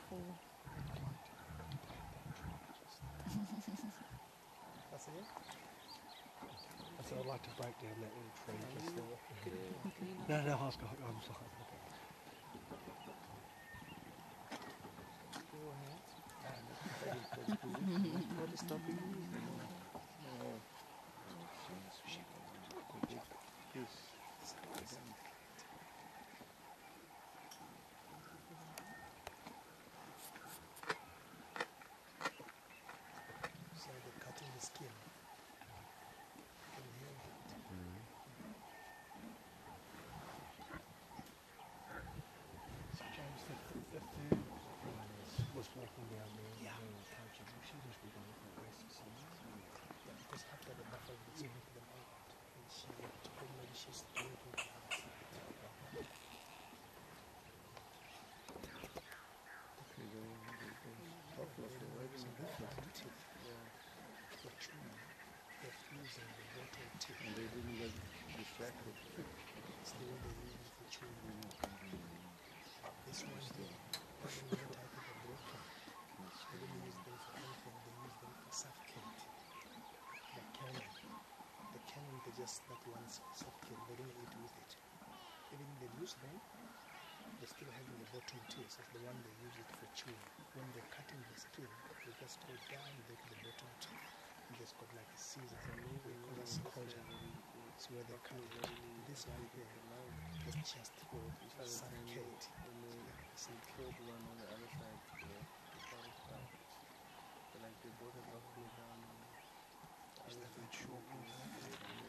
full. That's it? I said I'd like to break down that little tree just there. Clean No, up. no, I'm sorry. Your hands. What is stopping you? So they're cutting the skin. Can you hear that? So James, the third one was walking down there Yeah. and coaching. She must be going for a rest or something. Yeah, because after the buffalo gets moved them out, and she went to home, maybe she's drinking the other side. Bottom teeth. For chewing, they're using the bottom teeth. And they didn't get distracted. It's the way they use it for chewing. This one here, even the type of a broken, they don't use them for anything, they use them for suffocate. The cannon, they just, that one suffocate, they don't eat with it. Even if they lose them, they're still having the bottom teeth, so the one they use it for chewing. When they're cutting the skin, they just go down there to the bottom teeth. And just got like a scissors, we call it scalpel. It's where they cut it. This one here is just for suffocate. The third one on the other side, the forest side. But like they brought it roughly down. Is that a short one?